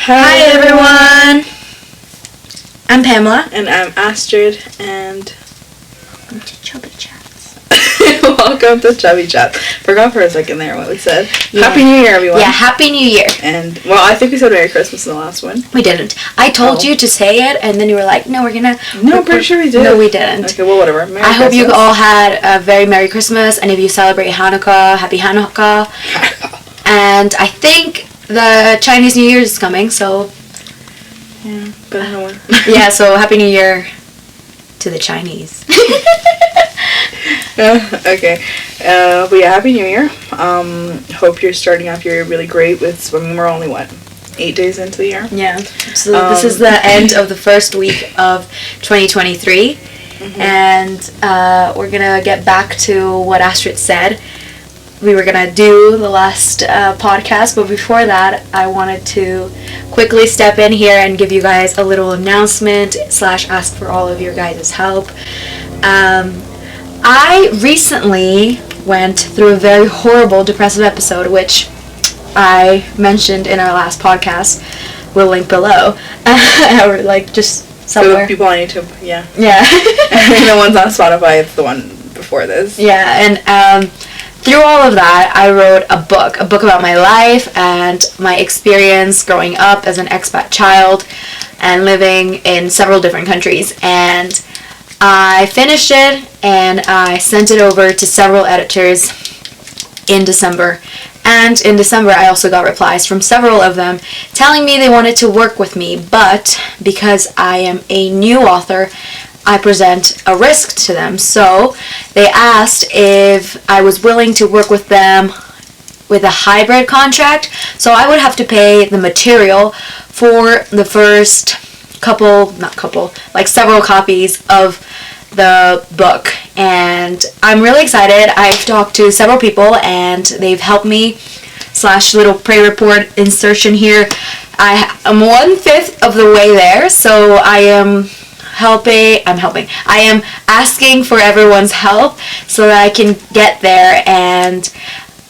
Hi everyone! I'm Pamela. And I'm Astrid, and welcome to Chubby Chats. welcome to Chubby Chats. Forgot for a second there what we said. Yeah. Happy New Year, everyone. Yeah, Happy New Year. And, well, I think we said Merry Christmas in the last one. We didn't. I told you to say it, and then you were like, no, we're gonna... No, I'm pretty sure we did. No, we didn't. Okay, well, whatever. I hope you all had a very Merry Christmas, and if you celebrate Hanukkah, Happy Hanukkah. And I think the Chinese New Year is coming, so... Yeah, but no one. Yeah, so Happy New Year to the Chinese. Okay. But yeah, Happy New Year. Hope you're starting off your year really great with, I mean, we're only, 8 days into the year? Yeah. So this is the end of the first week of 2023. Mm-hmm. And we're going to get back to what Astrid said. We were going to do the last podcast, but before that, I wanted to quickly step in here and give you guys a little announcement / ask for all of your guys' help. I recently went through a very horrible depressive episode, which I mentioned in our last podcast. We'll link below. Or just somewhere. For people on YouTube, yeah. Yeah. The one's on Spotify, it's the one before this. Yeah, and through all of that, I wrote a book about my life and my experience growing up as an expat child and living in several different countries. And I finished it and I sent it over to several editors in December. And in December, I also got replies from several of them telling me they wanted to work with me, but because I am a new author, I present a risk to them. So they asked if I was willing to work with them with a hybrid contract. So I would have to pay the material for the first several copies of the book. And I'm really excited. I've talked to several people and they've helped me / little pre-report insertion here. I am 1/5 of the way there, so I'm asking for everyone's help so that I can get there, and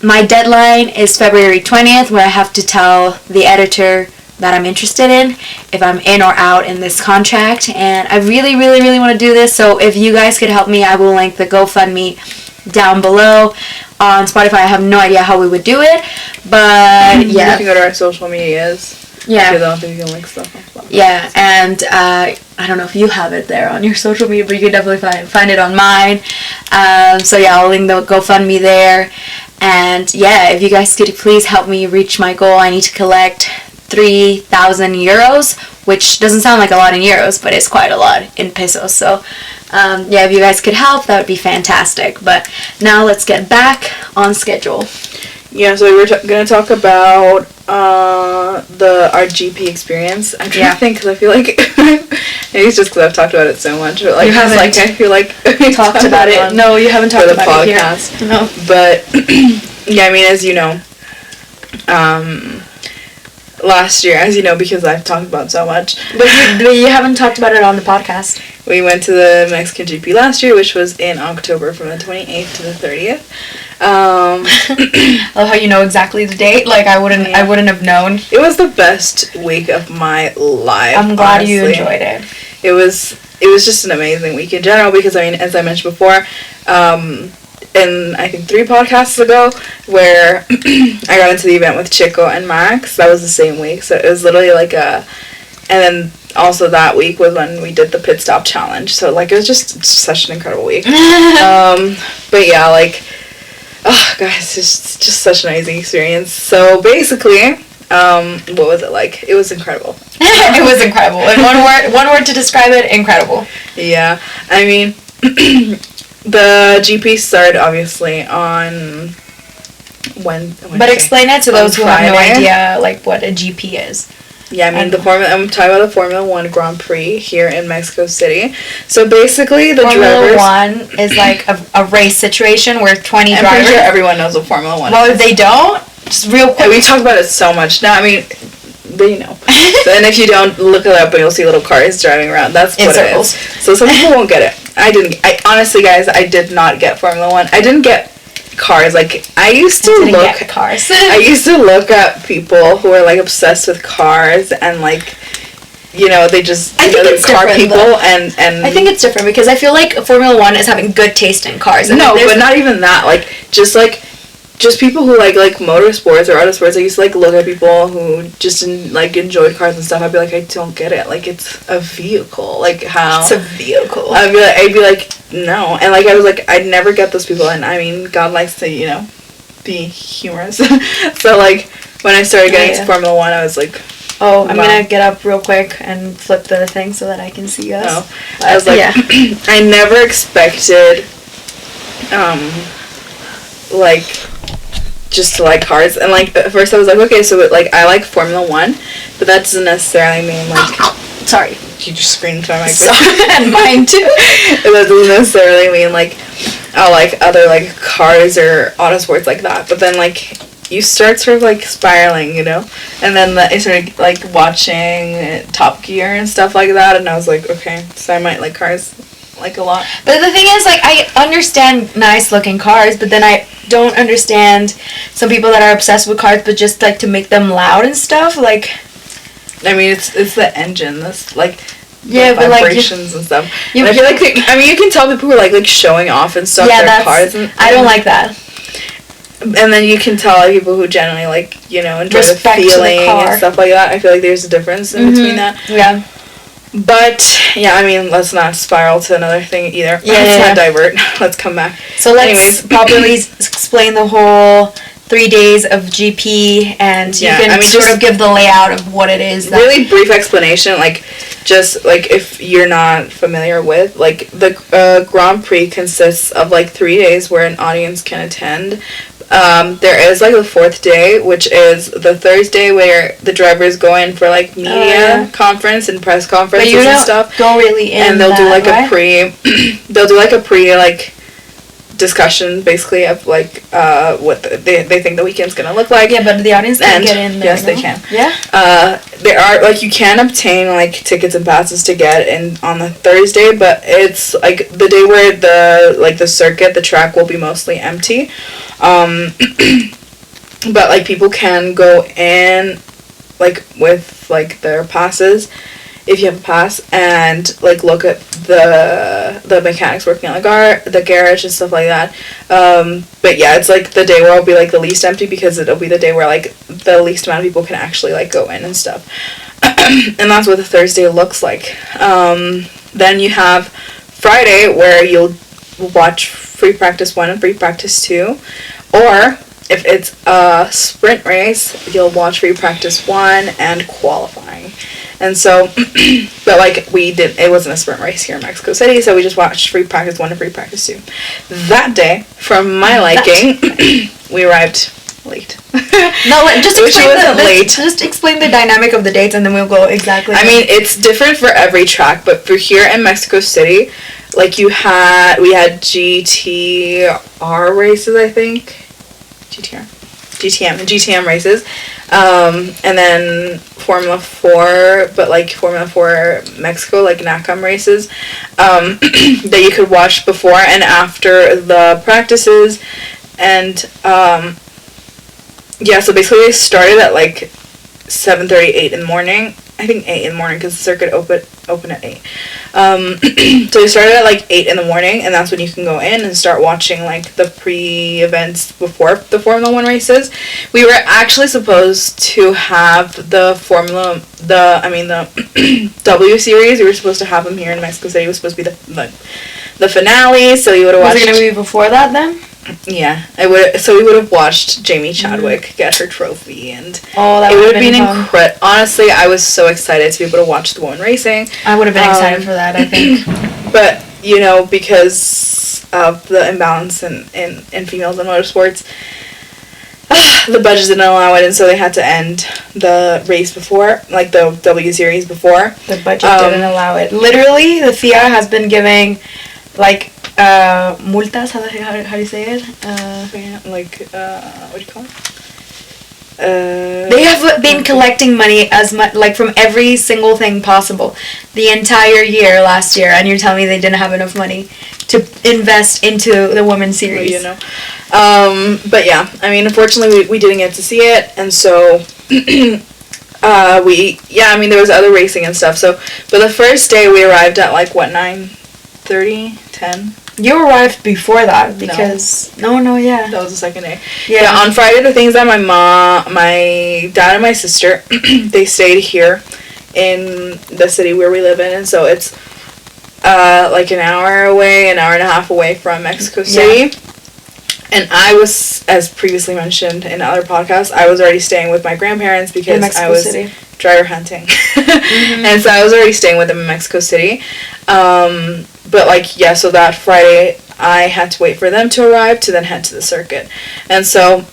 my deadline is February 20th, where I have to tell the editor that I'm interested in, if I'm in or out in this contract, and I really, really, really want to do this, so if you guys could help me, I will link the GoFundMe down below. On Spotify, I have no idea how we would do it, but yeah. You can go to our social medias. Yeah. You can link stuff on Spotify. Yeah, and I don't know if you have it there on your social media, but you can definitely find it on mine. So yeah, I'll link the GoFundMe there. And yeah, if you guys could please help me reach my goal, I need to collect 3,000 euros, which doesn't sound like a lot in euros, but it's quite a lot in pesos. So yeah, if you guys could help, that would be fantastic. But now let's get back on schedule. Yeah, so we were going to talk about our GP experience. I'm trying to think, because I feel like maybe it's just because I've talked about it so much, but you haven't I feel like talked about it. No, you haven't talked about podcast. It here. No, but yeah, I mean, as you know, last year, as you know, because I've talked about it so much, but you haven't talked about it on the podcast. We went to the Mexican GP last year, which was in October, from the 28th to the 30th. I love how you know exactly the date. Like I wouldn't have known. It was the best week of my life. I'm glad you enjoyed it. It was just an amazing week in general, because I mean, as I mentioned before, in I think 3 podcasts ago, where I got into the event with Chico and Max, that was the same week. So it was literally and then also that week was when we did the pit stop challenge. So it was just such an incredible week. But yeah, oh guys, it's just such an amazing experience. So basically, what was it like? It was incredible. It was incredible. In one word to describe it, incredible. Yeah, I mean, the GP started obviously on Wednesday. But explain it to those who have no idea what a GP is. Yeah, I mean, I'm talking about the Formula 1 Grand Prix here in Mexico City. So basically, the Formula drivers... 1 is like a race situation where 20 drivers... I'm pretty sure everyone knows what Formula 1 is. Well, if they don't, just real quick... And we talk about it so much. Now, I mean, they know. And if you don't, look it up and you'll see little cars driving around. That's what it is. So some people won't get it. I honestly, guys, I did not get Formula 1. I didn't get cars. Like, I used to Didn't look get cars. I used to look at people who are like obsessed with cars and like, you know, they just I think it's car different, people though. and I think it's different because I feel like Formula One is having good taste in cars. And no, like, but not even that. Just people who like motorsports or auto sports. I used to like look at people who just like enjoyed cars and stuff. I'd be like, I don't get it. Like, it's a vehicle. Like, how? It's a vehicle. I'd be like, no. And like, I was like, I'd never get those people. And I mean, God likes to, you know, be humorous. So like, when I started getting to Formula One, I was like, oh, I'm gonna get up real quick and flip the thing so that I can see us. Oh, I was like, I never expected, like, just to like cars. And like, at first I was like, okay, so like, I like Formula One, but that doesn't necessarily mean like, sorry, you just screamed to my microphone. and mine too. That doesn't necessarily mean like, I like other like cars or auto sports like that. But then like, you start sort of like spiraling, you know, and then I started like watching Top Gear and stuff like that, and I was like, okay, so I might like cars like a lot. But the thing is, like, I understand nice looking cars, but then I don't understand some people that are obsessed with cars, but just like to make them loud and stuff. Like, I mean, it's the engine, this like. Yeah, but like vibrations and stuff. And I feel like I mean, you can tell people who are like showing off and stuff. Yeah, their cars. And I don't like that. And then you can tell like people who generally like, you know, enjoy Respect the feeling the car. and stuff like that. I feel like there's a difference in between that. Yeah. But yeah, I mean, let's not spiral to another thing either. Yeah, let's not divert. Let's come back. So let's properly explain the whole 3 days of GP, and you can sort of give the layout of what it is. Really brief explanation, like, just, like, if you're not familiar with, like, the Grand Prix consists of, like, 3 days where an audience can attend. There is, like, the fourth day, which is the Thursday where the drivers go in for, like, media conference and press conferences and stuff. Go really in, and they'll do, like, a pre, like, discussion basically of like what they think the weekend's gonna look like. Yeah, but the audience can get in there. Yes, they can. Yeah. There are like, you can obtain like tickets and passes to get in on the Thursday, but it's like the day where the track will be mostly empty. But like people can go in like with like their passes, if you have a pass, and like look at the mechanics working on the garage and stuff like that. But yeah, it's like the day where it'll be like the least empty, because it'll be the day where like the least amount of people can actually like go in and stuff. And that's what the Thursday looks like. Then you have Friday, where you'll watch free practice 1 and free practice 2, or if it's a sprint race, you'll watch free practice 1 and qualifying. And so, but like it wasn't a sprint race here in Mexico City, so we just watched free practice 1 and free practice 2. That day, from my liking, we arrived late. No, just explain the dynamic of the dates, and then we'll go exactly. I mean, it's different for every track, but for here in Mexico City, like we had GTR races, I think. GTM races, and then Formula 4, but like Formula 4 Mexico, like NACAM races, that you could watch before and after the practices. And yeah, so basically they started at like 7:30, 8 in the morning. I think 8 in the morning, because the circuit open at 8. So we started at like 8 in the morning, and that's when you can go in and start watching like the pre-events before the Formula 1 races. We were actually supposed to have the W series. We were supposed to have them here in Mexico City. It was supposed to be the finale, so you would have watched. Was it going to be before that then? Yeah, I would. So we would have watched Jamie Chadwick get her trophy, and that it would have been fun. incredible. Honestly, I was so excited to be able to watch the women racing. I would have been excited for that, I think. But you know, because of the imbalance in females in motorsports, the budget didn't allow it, and so they had to end the race before, like the W Series before. The budget didn't allow it. Literally, the FIA has been giving, like, multas, how do you say it? What do you call it? They have been collecting money as much, like, from every single thing possible the entire year last year, and you're telling me they didn't have enough money to invest into the women's series. You know. But yeah, I mean, unfortunately, we didn't get to see it, and so I mean, there was other racing and stuff. So, but the first day we arrived at like what 9:30, 10. You arrived before that because yeah. That was the second day. Yeah. On Friday, the things that my dad and my sister they stayed here in the city where we live in, and so it's like an hour and a half away from Mexico City. Yeah. And I was, as previously mentioned in other podcasts, I was already staying with my grandparents because I was dryer hunting. Mm-hmm. And so I was already staying with them in Mexico City. But like, yeah, so that Friday I had to wait for them to arrive to then head to the circuit. And so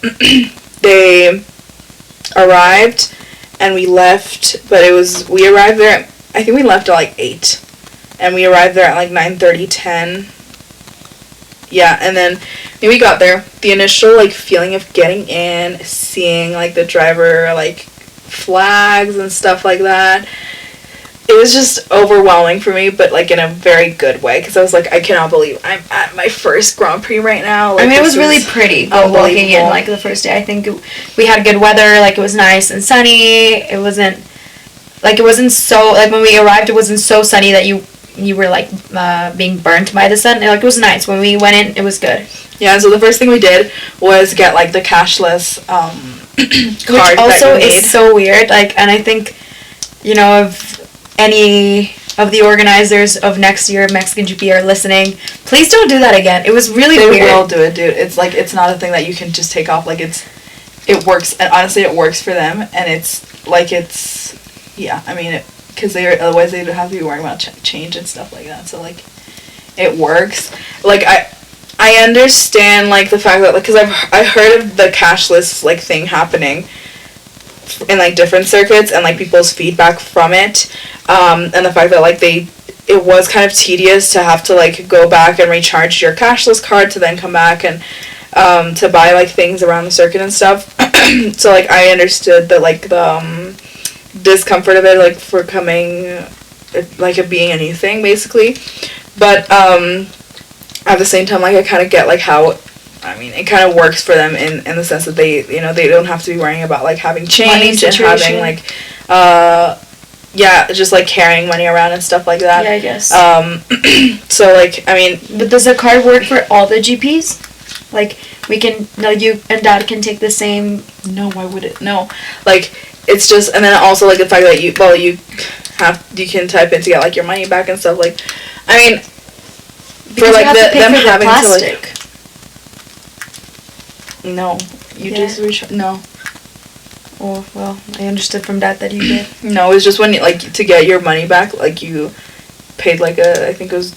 they arrived and we left, but we arrived there, I think we left at like 8. And we arrived there at like 9:30, 10. Yeah, and then when we got there, the initial, like, feeling of getting in, seeing, like, the driver, like, flags and stuff like that, it was just overwhelming for me, but, like, in a very good way, because I was like, I cannot believe I'm at my first Grand Prix right now. Like, I mean, it was really pretty walking in, like, the first day. I think we had good weather, like, it was nice and sunny. It wasn't so, like, when we arrived, it wasn't so sunny that you were, like, being burnt by the sun. Like, it was nice. When we went in, it was good. Yeah, so the first thing we did was get, like, the cashless card. Which also is so weird. Like, and I think, you know, if any of the organizers of next year Mexican GP are listening, please don't do that again. It was really weird. They will do it, dude. It's, like, it's not a thing that you can just take off. Like, it works. And honestly, it works for them. And it's, like, yeah, I mean, because otherwise they'd have to be worrying about change and stuff like that. So, like, it works. Like, I understand, like, the fact that, like, because I heard of the cashless, like, thing happening in, like, different circuits and, like, people's feedback from it, and the fact that, like, it was kind of tedious to have to, like, go back and recharge your cashless card to then come back and to buy, like, things around the circuit and stuff. So, like, I understood that, like, the discomfort of it, like, for coming, like, it being a new thing, basically. But at the same time, like, I kind of get, like, how, I mean, it kind of works for them in the sense that they, you know, they don't have to be worrying about, like, having change and having, like, just, like, carrying money around and stuff like that. Yeah, I guess. So, like, I mean... But does the card work for all the GPs? Like, you and Dad can take the same... No, why would it? No. Like, it's just, and then also, like, the fact that you can type in to get, like, your money back and stuff, like, I mean... Because for, like, them having plastic. To, like... No. Just no. Oh, well, I understood from Dad that you did. No, it's just when, like, to get your money back, like, you paid, like, I think it was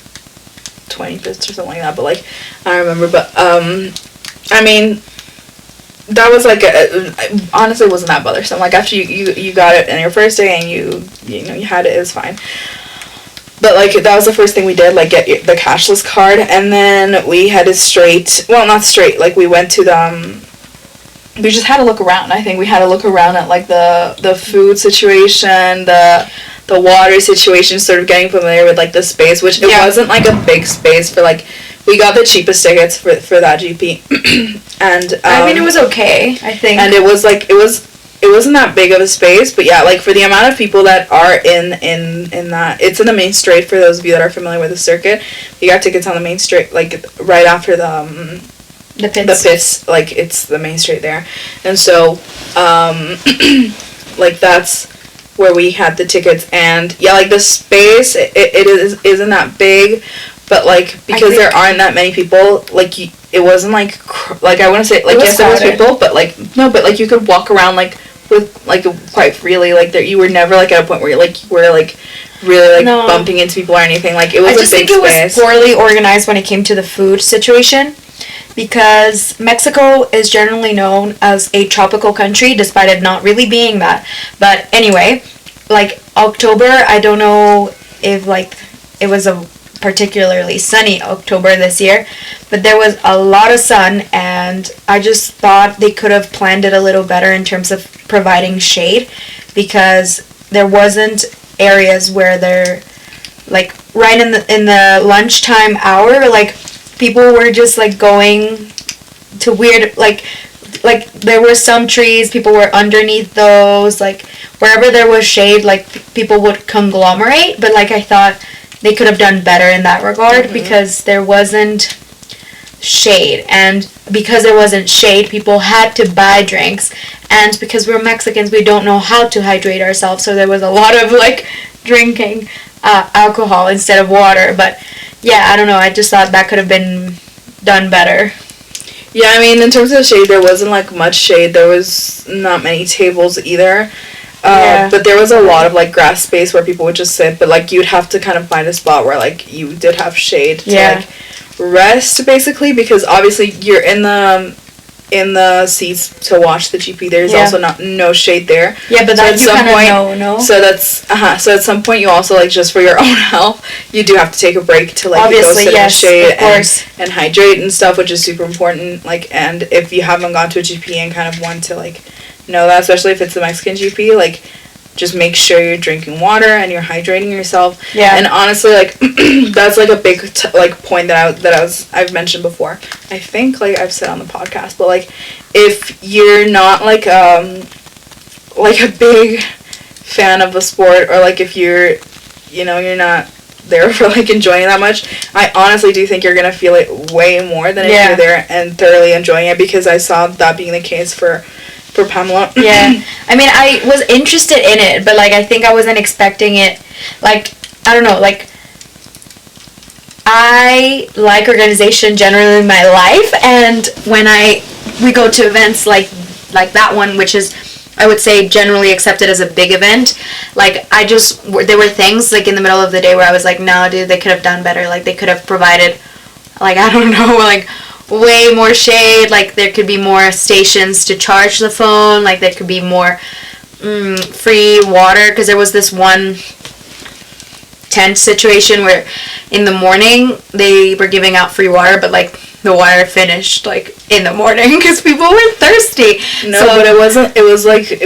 20 bits or something like that, but, like, I don't remember, but, I mean, that was, like, honestly, it wasn't that bothersome. Like, after you got it on your first day and you know, you had it, it was fine. But, like, that was the first thing we did, like, get the cashless card, and then we headed straight, well, not straight, like, we went to we just had to look around. I think we had to look around at, like, the food situation, the water situation, sort of getting familiar with, like, the space, which it wasn't, like, a big space for, like, we got the cheapest tickets for that GP, and, I mean, it was okay, I think. And it was, like, it wasn't that big of a space, but yeah, like, for the amount of people that are in that, it's in the main straight, for those of you that are familiar with the circuit. We got tickets on the main straight, like, right after the pits, like, it's the main straight there. And so, like, that's where we had the tickets, and yeah, like, the space, it isn't that big, but, like, because there aren't that many people, like, it wasn't, like, I wouldn't say, like, yes, there was people, but, like, no, but, like, you could walk around, like, with, like, quite freely, like, there, you were never, like, at a point where you were, like, really, like, bumping into people or anything. Like, it was a big space. I just think it was poorly organized when it came to the food situation, because Mexico is generally known as a tropical country, despite it not really being that. But anyway, like, October, I don't know if, like, it was a particularly sunny October this year, but there was a lot of sun, and I just thought they could have planned it a little better in terms of providing shade, because there wasn't areas where they're like right in the lunchtime hour, like people were just like going to weird like there were some trees, people were underneath those, like wherever there was shade, like people would conglomerate, but like I thought they could have done better in that regard, because there wasn't shade, and because there wasn't shade, people had to buy drinks, and because we're Mexicans, we don't know how to hydrate ourselves, so there was a lot of like drinking alcohol instead of water. But yeah, I don't know, I just thought that could have been done better. Yeah, I mean, in terms of shade, there wasn't like much shade. There was not many tables either. But there was a lot of like grass space where people would just sit, but like you'd have to kind of find a spot where like you did have shade to like rest, basically, because obviously you're in the seats to watch the GP. There's also no shade there. Yeah, but that's so you kind of know. So that's so at some point you also like, just for your own health, you do have to take a break to like obviously, go sit in the shade of course. and hydrate and stuff, which is super important. Like, and if you haven't gone to a GP and kind of want to like know that, especially if it's the Mexican GP, like just make sure you're drinking water and you're hydrating yourself. Yeah. And honestly, like that's like a big point that I've mentioned before. I think like I've said on the podcast, but like if you're not like a big fan of the sport, or like if you're not there for like enjoying it that much, I honestly do think you're gonna feel it way more than if you're there and thoroughly enjoying it, because I saw that being the case for Pamela. Yeah. I mean, I was interested in it, but like I think I wasn't expecting it. Like, I don't know, like I like organization generally in my life, and when we go to events like that one, which is, I would say, generally accepted as a big event, like there were things like in the middle of the day where I was like, no dude, they could have done better. Like they could have provided, like, I don't know, like way more shade, like there could be more stations to charge the phone, like there could be more free water, because there was this one tent situation where in the morning they were giving out free water, but like the water finished like in the morning because people were thirsty. No, so, but it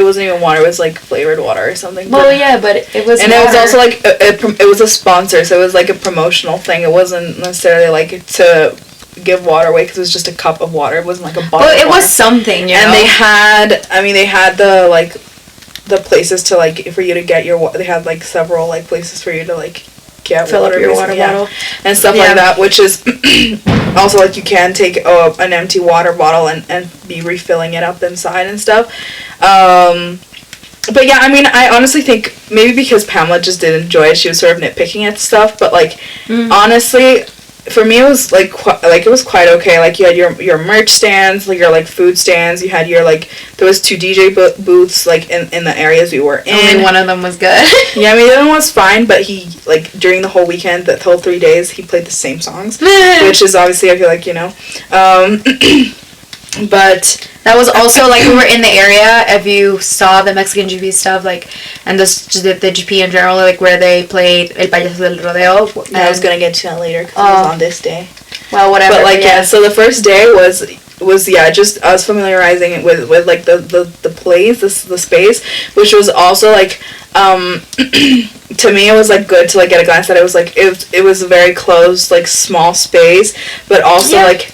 wasn't even water, it was like flavored water or something. Well, yeah, but it was and water. It was also like it was a sponsor, so it was like a promotional thing. It wasn't necessarily like to give water away, because it was just a cup of water. It wasn't like a bottle. Well, it of water. was something, you know. And they had the like the places to like for you to get your water. They had like several like places for you to like get fill water, up your water bottle and stuff like that, which is also like you can take an empty water bottle and be refilling it up inside and stuff. But yeah, I mean, I honestly think maybe because Pamela just did enjoy it, she was sort of nitpicking at stuff, but like honestly, for me, it was like it was quite okay. Like you had your merch stands, like your like food stands. You had your like, there was 2 DJ booths like in the areas we were in. Only one of them was good. Yeah, I mean the other one was fine, but he like during the whole weekend, the whole 3 days, he played the same songs, which is obviously, I feel like, but that was also like we were in the area. If you saw the Mexican GP stuff, like, and the GP in general, like where they played El Payaso del Rodeo. I was gonna get to that later because it was on this day. Well, whatever. But like yeah, so the first day was just us familiarizing it with like the place, the space, which was also like to me it was like good to like get a glance at it. It was like it was a very closed, like small space, but also like,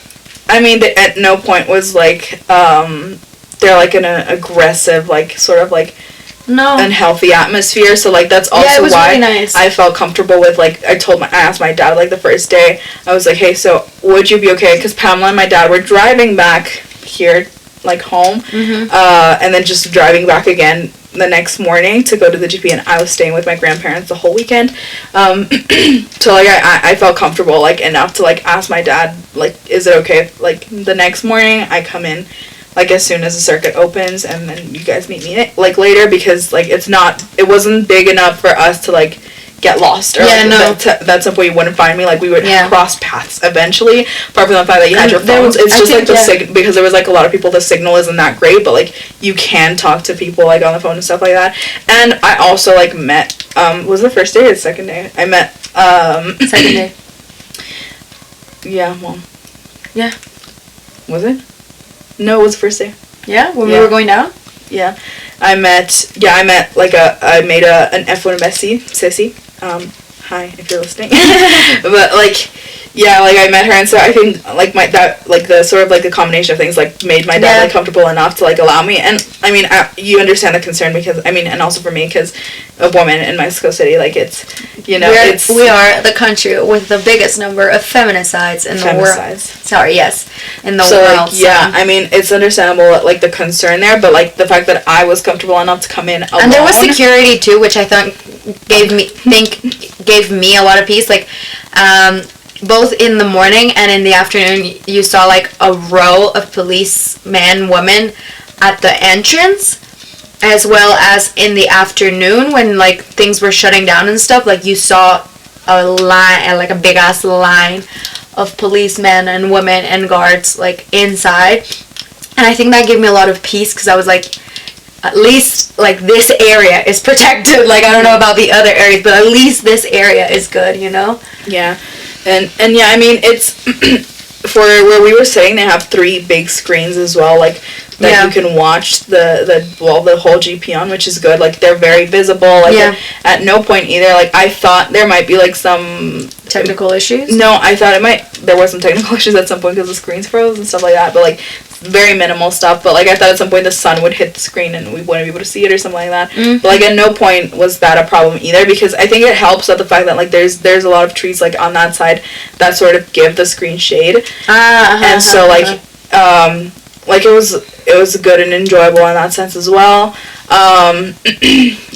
I mean, at no point was like they're like in an aggressive, like sort of like unhealthy atmosphere. So like that's also why really nice. I felt comfortable with like I asked my dad like the first day, I was like, hey, so would you be okay? Because Pamela and my dad were driving back here like home, and then just driving back again the next morning to go to the GP, and I was staying with my grandparents the whole weekend. So like I felt comfortable like enough to like ask my dad like, is it okay if, like the next morning I come in like as soon as the circuit opens, and then you guys meet me like later, because like it wasn't big enough for us to like get lost, or that's some way you wouldn't find me. Like we would cross paths eventually, apart from the fact that you had your phones. It's just like the because there was like a lot of people, the signal isn't that great, but like you can talk to people like on the phone and stuff like that. And I also like met was the first day or the second day? I met second day. Yeah, well. Yeah. Was it? No, it was the first day. Yeah, when we were going down? Yeah. I met an F1 sissy. Hi, if you're listening. But, like, yeah, like, I met her, and so I think, like, the sort of, like, the combination of things, like, made my dad, like, comfortable enough to, like, allow me, and, I mean, you understand the concern, because, I mean, and also for me, because a woman in Mexico City, like, it's, you know, we are the country with the biggest number of feminicides in the world. Sorry, yes, in the world. Like, yeah, I mean, it's understandable, like, the concern there, but, like, the fact that I was comfortable enough to come in alone. And there was security, too, which I thought gave me a lot of peace, like, both in the morning and in the afternoon, you saw, like, a row of policemen, women at the entrance, as well as in the afternoon when, like, things were shutting down and stuff, like, you saw a line, like, a big-ass line of policemen and women and guards, like, inside, and I think that gave me a lot of peace, because I was like, at least, like, this area is protected, like, I don't know about the other areas, but at least this area is good, you know? Yeah. And yeah, I mean, it's, for where we were sitting, they have 3 big screens as well, like, that you can watch the whole GP on, which is good. Like, they're very visible. Like, at no point either, like, I thought there might be, like, some technical issues? No, I thought there were some technical issues at some point because the screens froze and stuff like that, but, like, very minimal stuff, but, like, I thought at some point the sun would hit the screen and we wouldn't be able to see it or something like that. But, like, at no point was that a problem either, because I think it helps that the fact that, like, there's a lot of trees, like, on that side that sort of give the screen shade. And so, like, like, it was good and enjoyable in that sense as well.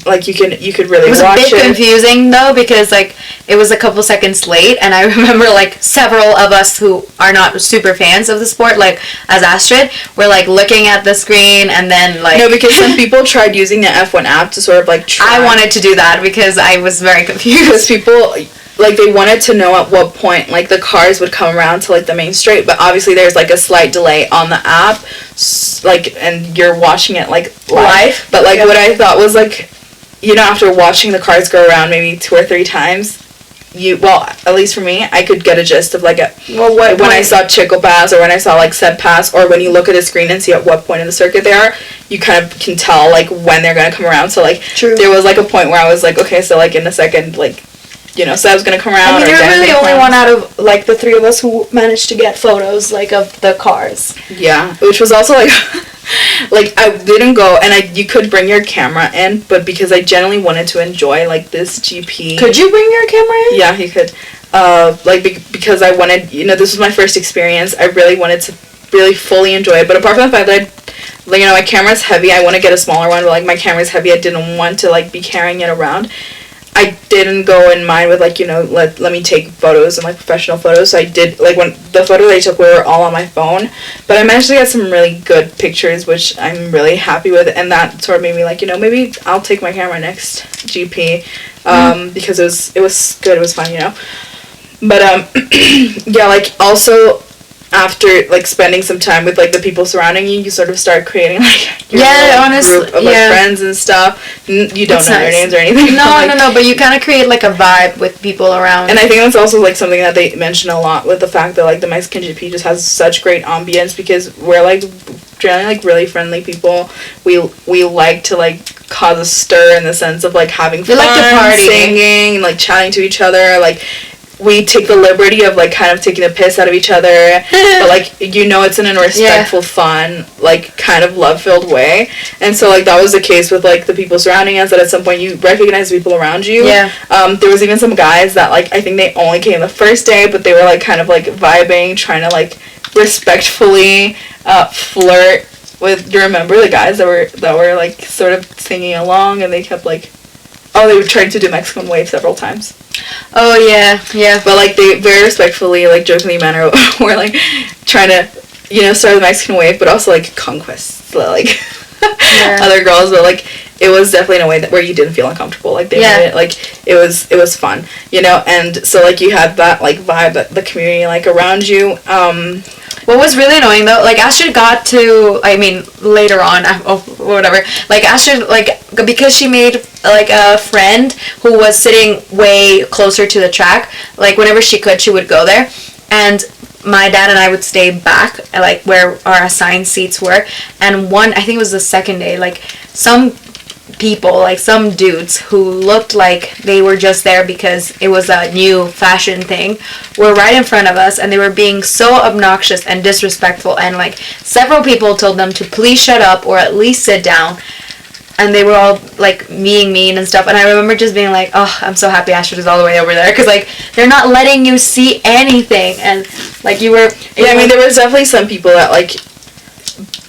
Like, you could really watch it. It was a bit confusing, though, because, like, it was a couple seconds late, and I remember, like, several of us who are not super fans of the sport, like, as Astrid, were, like, looking at the screen, and then, like... No, because some people tried using the F1 app to sort of, like, I wanted to do that, because I was very confused. Because people... Like, they wanted to know at what point, like, the cars would come around to, like, the main straight, but obviously there's, like, a slight delay on the app, like, and you're watching it, like, live. But, like, what I thought was, like, you know, after watching the cars go around maybe 2 or 3 times, at least for me, I could get a gist of, like, when I saw Chico pass, or when I saw, like, Seb pass, or when you look at the screen and see at what point in the circuit they are, you kind of can tell, like, when they're gonna come around. So, like, there was, like, a point where I was like, okay, so, like, in a second, like, you know, Seb's gonna come around. I mean, you're really the only one out of, like, the 3 of us who managed to get photos, like, of the cars. Yeah, which was also, like, like, I didn't go, and you could bring your camera in, but because I generally wanted to enjoy, like, this GP. Could you bring your camera in? Yeah, you could. Like, because I wanted, you know, this was my first experience, I really wanted to really fully enjoy it, but apart from the fact that like, you know, my camera's heavy, I want to get a smaller one, but, like, my camera's heavy, I didn't want to, like, be carrying it around. I didn't go in mind with, like, you know, let me take photos and, like, professional photos. So I did, like, when the photos I took were all on my phone, but I managed to get some really good pictures, which I'm really happy with, and that sort of made me, like, you know, maybe I'll take my camera next GP, because it was good, it was fun, you know. But yeah, like, also after, like, spending some time with, like, the people surrounding you, you sort of start creating, like, your honestly, group of, like, friends and stuff. You don't know their names or anything. No, but you kind of create, like, a vibe with people around. And I think that's also, like, something that they mention a lot, with the fact that, like, the Mexican GP just has such great ambience, because we're, like, generally, like, really friendly people. We like to, like, cause a stir in the sense of, like, having fun, like to party, singing, and, like, chatting to each other, like, we take the liberty of, like, kind of taking the piss out of each other, but, like, you know, it's in a respectful, fun, like, kind of love-filled way, and so, like, that was the case with, like, the people surrounding us, that at some point you recognize people around you. There was even some guys that, like, I think they only came the first day, but they were, like, kind of, like, vibing, trying to, like, respectfully flirt with, do you remember the guys that were, like, sort of singing along, and they kept, like, they were trying to do Mexican wave several times. Oh, yeah. But, like, they very respectfully, like, jokingly manner were, like, trying to, you know, start the Mexican wave, but also, like, conquest, like, other girls, but, like, it was definitely in a way where you didn't feel uncomfortable, like, they made it, like, it was fun, you know, and so, like, you had that, like, vibe, that the community, like, around you. What was really annoying, though, like, Astrid got to, I mean, later on, whatever, like, Astrid, like, because she made, like, a friend who was sitting way closer to the track, like, whenever she could, she would go there, and my dad and I would stay back, like where our assigned seats were. And I think it was the second day, like some people, like some dudes who looked like they were just there because it was a new fashion thing, were right in front of us, and they were being so obnoxious and disrespectful, and like several people told them to please shut up or at least sit down, and they were all like being mean and stuff. And I remember just being like, oh, I'm so happy Astrid is all the way over there, because like they're not letting you see anything. And like you were, yeah, I mean, there was definitely some people that like,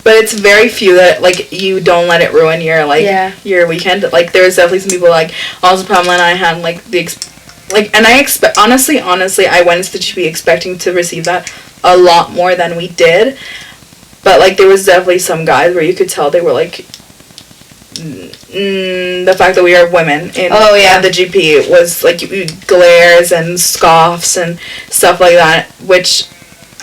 but it's very few that like you don't let it ruin your like your weekend. Like there was definitely some people like also Pamela and I had like and I expect honestly I went to the GP expecting to receive that a lot more than we did, but like there was definitely some guys where you could tell they were like the fact that we are women in the GP was like glares and scoffs and stuff like that, which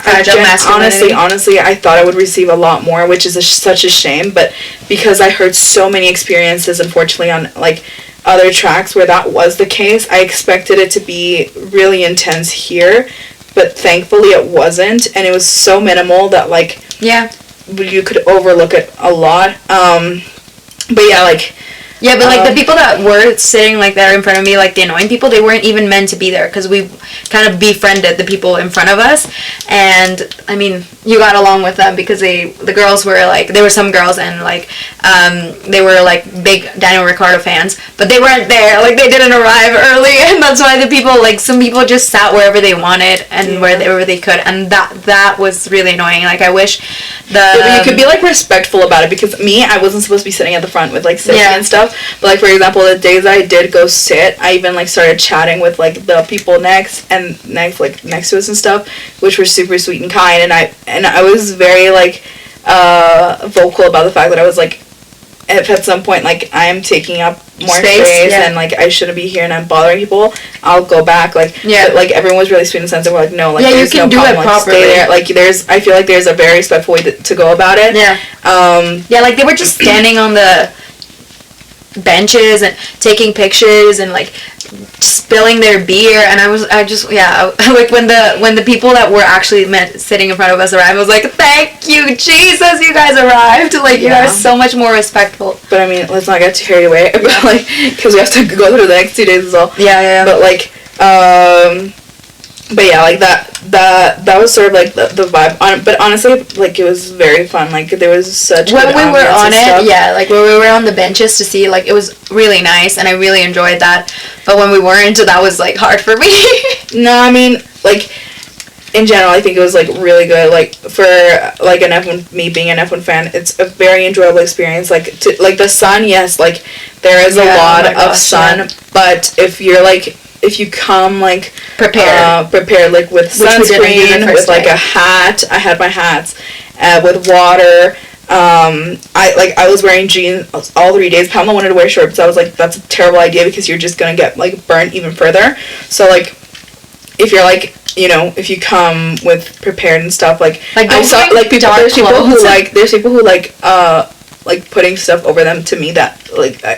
honestly I thought I would receive a lot more, which is such a shame. But because I heard so many experiences, unfortunately, on like other tracks where that was the case, I expected it to be really intense here, but thankfully it wasn't, and it was so minimal that like you could overlook it a lot. But yeah, like... Yeah, but like the people that were sitting like there in front of me, like the annoying people, they weren't even meant to be there, because we kind of befriended the people in front of us. And I mean, you got along with them because the girls were like, there were some girls and like they were like big Daniel Ricciardo fans, but they weren't there, like they didn't arrive early, and that's why the people, like some people just sat wherever they wanted and wherever they could, and that was really annoying. Like I wish you could be like respectful about it, because I wasn't supposed to be sitting at the front with like sitting and stuff. But like for example, the days I did go sit, I even like started chatting with like the people next to us and stuff, which were super sweet and kind, and I was very like vocal about the fact that I was like, if at some point like I am taking up more space and like I shouldn't be here and I'm bothering people, I'll go back. Like but, like everyone was really sweet in the sense that we're like, no, like there's you can no do problem, it properly. Stay there. Like I feel like there's a very respectful way to go about it. Like they were just standing on the benches and taking pictures and like spilling their beer, and I just like when the people that were actually sitting in front of us arrived, I was like, thank you Jesus, you guys arrived, like you guys are so much more respectful. But I mean, let's not get too carried away, but like because we have to go through the next 2 days as well. But like but yeah, like that was sort of like the vibe on it. But honestly, like it was very fun. Like there was such when we were on it, like when we were on the benches to see, like it was really nice and I really enjoyed that. But when we weren't, that was like hard for me. No, I mean like in general, I think it was like really good. Like for like an F1, me being an F1 fan, it's a very enjoyable experience. Like like the sun, yes, like there is a lot of sun, but if you come like prepared like with sunscreen, with like a hat. I had my hats with water. I was wearing jeans all 3 days. Pamela wanted to wear shorts. I was like, that's a terrible idea because you're just gonna get like burnt even further. So like, if you're like, you know, if you come with prepared and stuff, like I saw like people. There's people who like putting stuff over them to me that like I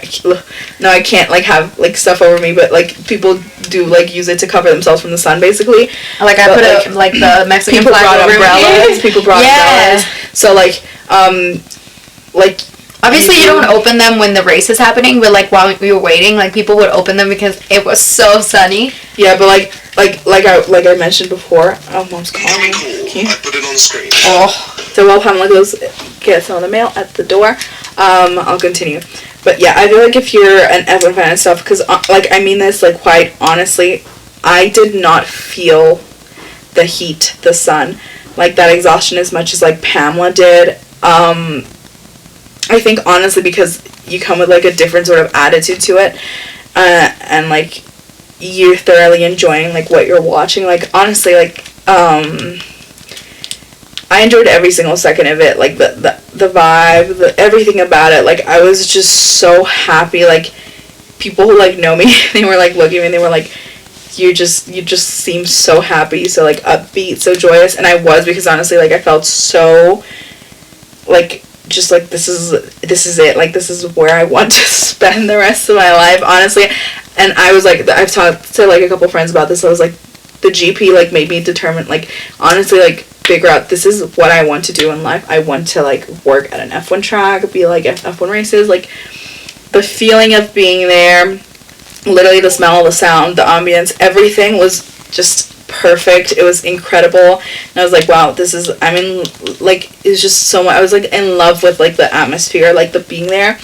can't like have like stuff over me, but like people do like use it to cover themselves from the sun basically. Like I put like the Mexican people flag brought over umbrellas. People brought umbrellas. So like obviously you don't open them when the race is happening, but like while we were waiting, like people would open them because it was so sunny. Yeah, but like I mentioned before, Mom's calling me. I put it on the screen. So while Pamela goes get some of the mail at the door, I'll continue. But yeah, I feel like if you're an F1 fan and stuff, because like I mean this like quite honestly, I did not feel the heat, the sun, like that exhaustion as much as like Pamela did. I think honestly because you come with like a different sort of attitude to it, and like you're thoroughly enjoying like what you're watching. Like honestly, like I enjoyed every single second of it. Like the vibe, everything about it. Like I was just so happy. Like people who like know me, they were like looking at me and they were like, you just seem so happy, so like upbeat, so joyous. And I was, because honestly like I felt so like just like this is it, like this is where I want to spend the rest of my life, honestly. And I was like, I've talked to like a couple friends about this. I was like, the GP, like, made me determine, like, honestly, like, figure out this is what I want to do in life. I want to, like, work at an F1 track, be, like, at F1 races. Like, the feeling of being there, literally the smell, the sound, the ambience, everything was just perfect. It was incredible. And I was like, wow, this is, I mean, like, it's just so much. I was, like, in love with, like, the atmosphere, like, the being there,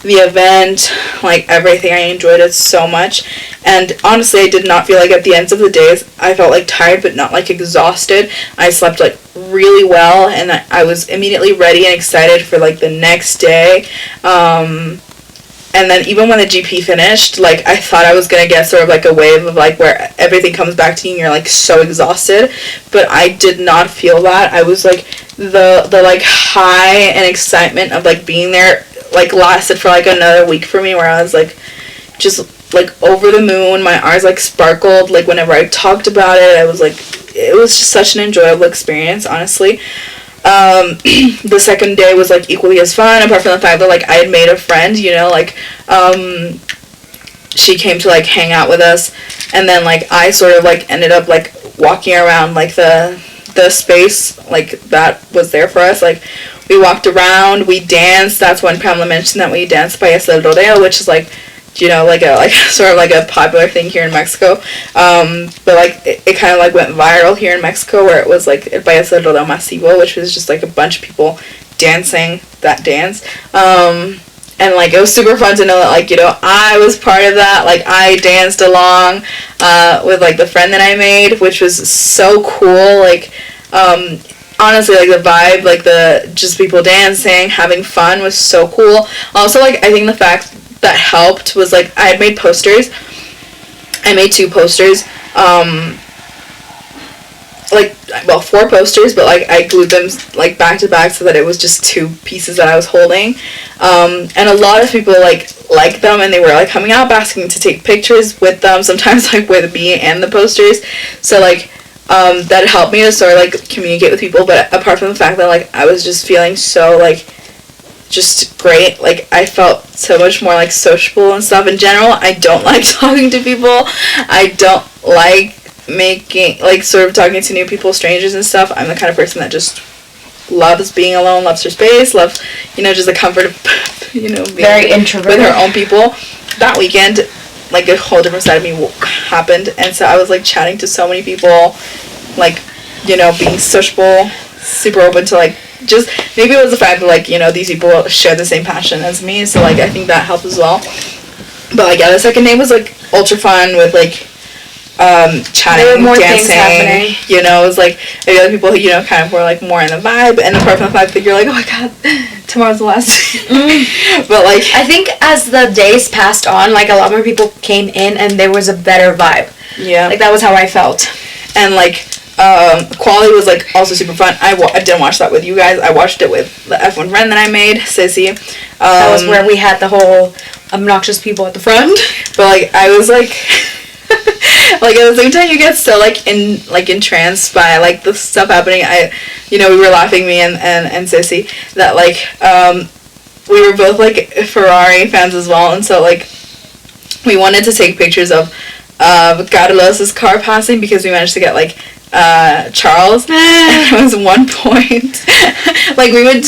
the event, like, everything. I enjoyed it so much. And honestly, I did not feel like at the ends of the days, I felt, like, tired, but not, like, exhausted. I slept, like, really well, and I was immediately ready and excited for, like, the next day. And then even when the GP finished, like, I thought I was going to get sort of, like, a wave of, like, where everything comes back to you and you're, like, so exhausted. But I did not feel that. I was, like, the like, high and excitement of, like, being there, like, lasted for, like, another week for me, where I was, like, just, like, over the moon. My eyes, like, sparkled. Like, whenever I talked about it, I was, like, it was just such an enjoyable experience, honestly. The second day was, like, equally as fun, apart from the fact that, like, I had made a friend, you know, like, she came to, like, hang out with us, and then, like, I sort of, like, ended up, like, walking around, like, the space, like, that was there for us. Like, we walked around, we danced. That's when Pamela mentioned that we danced Payaso del Rodeo, which is, like, you know, like a sort of like a popular thing here in Mexico, but like it kind of like went viral here in Mexico, where it was like El Payaso del Rodeo Masivo, which was just like a bunch of people dancing that dance, and like it was super fun to know that, like, you know, I was part of that. Like, I danced along with, like, the friend that I made, which was so cool. Like, honestly, like, the vibe, like, the just people dancing, having fun was so cool. Also, like, I think the fact that helped was, like, I had made posters. I made 2 posters. Like, well, 4 posters, but, like, I glued them, like, back to back so that it was just 2 pieces that I was holding. And a lot of people, like, liked them, and they were, like, coming up asking to take pictures with them, sometimes, like, with me and the posters. So, like, that helped me to sort of, like, communicate with people. But apart from the fact that, like, I was just feeling so, like, just great. Like, I felt so much more, like, sociable and stuff. In general, I don't like talking to people. I don't like making, like, sort of talking to new people, strangers and stuff. I'm the kind of person that just loves being alone, loves her space, loves, you know, just the comfort of, you know, being very introverted with her own people. That weekend, like, a whole different side of me happened, and so I was, like, chatting to so many people, like, you know, being sociable, super open to, like, just, maybe it was the fact that, like, you know, these people share the same passion as me, so, like, I think that helped as well. But, like, yeah, the second day was, like, ultra fun with, like, chatting, there were more dancing, things happening. you know. It was, like, maybe other people, you know, kind of were, like, more in the vibe, and apart from the fact that you're, like, oh my god, tomorrow's the last day. But, like, I think as the days passed on, like, a lot more people came in, and there was a better vibe. yeah. Like, that was how I felt. And, like, quality was, like, also super fun. I didn't watch that with you guys. I watched it with the F1 friend that I made, Sissy. That was where we had the whole obnoxious people at the front. But, like, I was, like, like, at the same time, you get so, like, entranced by, like, the stuff happening. You know, we were laughing, me and Sissy, that, like, we were both, like, Ferrari fans as well, and so, like, we wanted to take pictures of Carlos's car passing, because we managed to get, like, Charles. And there was one point, like, we would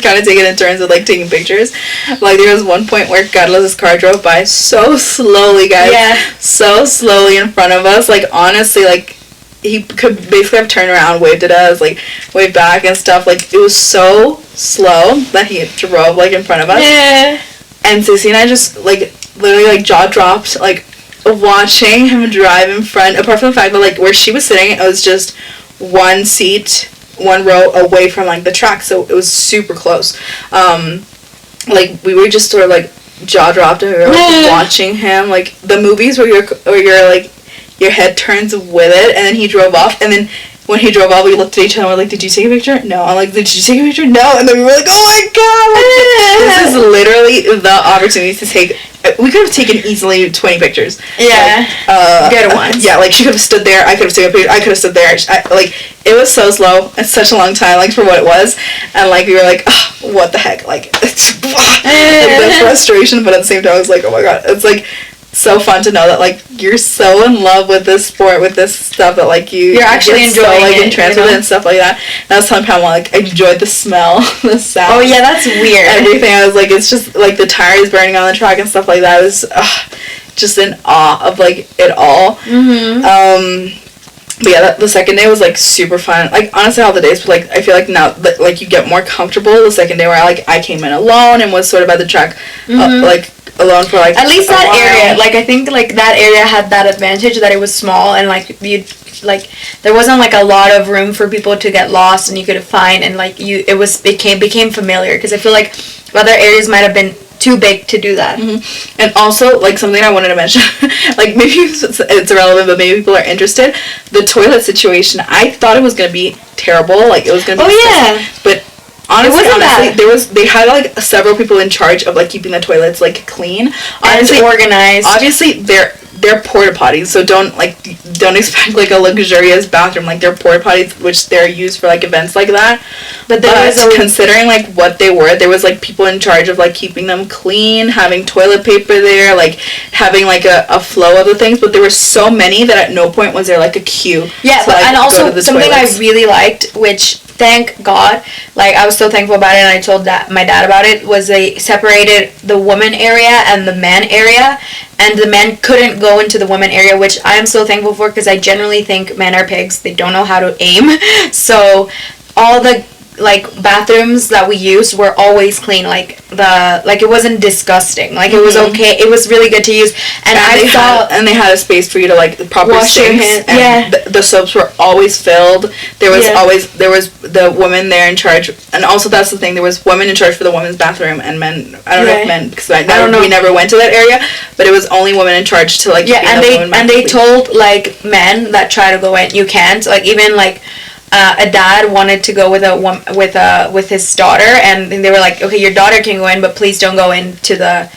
kind of take it in turns of, like, taking pictures. Like, there was one point where Carlos's car drove by so slowly, guys. Yeah. So slowly in front of us. Like, honestly, like, he could basically have turned around, waved at us, like, waved back and stuff. Like, it was so slow that he drove, like, in front of us. Yeah. And Sissy and I just, like, literally, like, jaw dropped, like, watching him drive in front. Apart from the fact that, like, where she was sitting, it was just one seat, one row away from, like, the track, so it was super close. Like, we were just sort of, like, jaw dropped, and we were, like, watching him, like, the movies where you're like, your head turns with it, and then he drove off, and then when he drove off, we looked at each other and we're like, did you take a picture? No. I'm like, did you take a picture? No. And then we were like, oh my god! Like, this is literally the opportunity to take, we could have taken easily 20 pictures. Yeah. Like, good ones. Yeah, like, she could have stood there, I could have taken a picture, I could have stood there. Like, it was so slow, and such a long time, like, for what it was, and, like, we were like, what the heck, like, it's, like, the frustration, but at the same time, I was like, oh my god, it's, like, so fun to know that like you're so in love with this sport, with this stuff, that like you're actually enjoying so, like, it, entranced with it and stuff like that. And I was telling Pam, like, I enjoyed the smell, the sound. Oh yeah, that's weird. Everything. I was like, it's just like the tires burning on the track and stuff like that. I was just in awe of like it all. But yeah, the second day was like super fun. Like honestly, all the days, but like I feel like now that like you get more comfortable the second day, where I came in alone and was sort of at the track, like alone for like at least that while. area. Like I think like that area had that advantage that it was small and like you like there wasn't like a lot of room for people to get lost, and you could find, and like it became familiar, because I feel like other areas might have been too big to do that. And also, like, something I wanted to mention, like, maybe it's irrelevant, but maybe people are interested. The toilet situation, I thought it was going to be terrible. Like, it was going to be... But honestly, they had, like, several people in charge of, like, keeping the toilets, like, clean. Honestly, and organized. Obviously, they're porta potties, so don't expect like a luxurious bathroom. Like they're porta potties, which they're used for like events like that. But considering like what they were, there was like people in charge of like keeping them clean, having toilet paper there, like having like a flow of the things. But there were so many that at no point was there like a queue. Yeah, but and also something I really liked, which thank God, like I was so thankful about it, and I told my dad about it, was they separated the woman area and the man area, and the men couldn't go into the women area, which I am so thankful for, because I generally think men are pigs. They don't know how to aim. So all the like bathrooms that we used were always clean, like it wasn't disgusting, like it was okay, it was really good to use, and they had a space for you to like proper wash your hands. And the soaps were always filled. There was the woman there in charge, and also that's the thing, there was women in charge for the women's bathroom, and men, I don't know if men, because we never went to that area, but it was only women in charge to like they told like men that try to go in, you can't, like even like a dad wanted to go with his daughter, and they were like, okay, your daughter can go in, but please don't go into the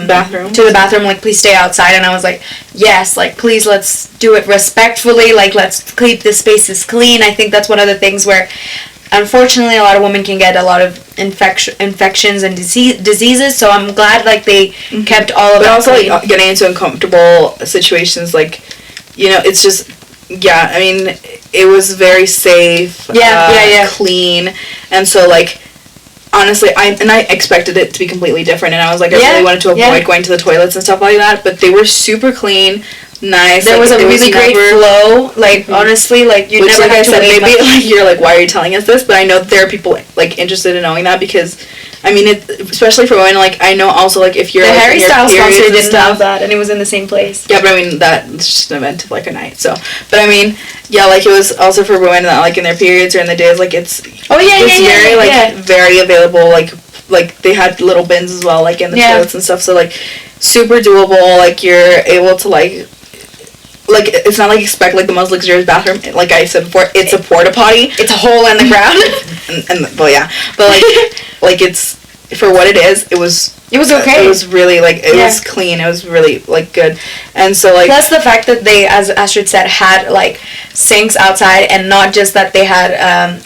bathroom, like please stay outside. And I was like, yes, like please, let's do it respectfully, like let's keep the spaces clean. I think that's one of the things where unfortunately a lot of women can get a lot of infections and diseases, so I'm glad like they kept all of it. But also like getting into uncomfortable situations, like, you know, it's just, yeah, I mean, it was very safe, clean, and so like honestly, I expected it to be completely different, and I was like, I really wanted to avoid going to the toilets and stuff like that, but they were super clean, nice. There was a really great flow, like honestly, like you never had to wait. Maybe like you're like, why are you telling us this? But I know there are people like interested in knowing that, because I mean, especially for women, like I know also like if you're the like, Harry Styles concert didn't have that, and it was in the same place. Yeah, but I mean that's just an event of like a night. So, but I mean, yeah, like it was also for women that like in their periods or in the days, like it's very available. Like they had little bins as well, like in the toilets and stuff. So like super doable. Like you're able to like it's not like expect like the most luxurious bathroom. Like I said before, it's a porta potty. It's a hole in the ground. But like it's for what it is. It was okay. It was really like it was clean. It was really like good, and so like plus the fact that they, as Astrid said, had like sinks outside, and not just that they had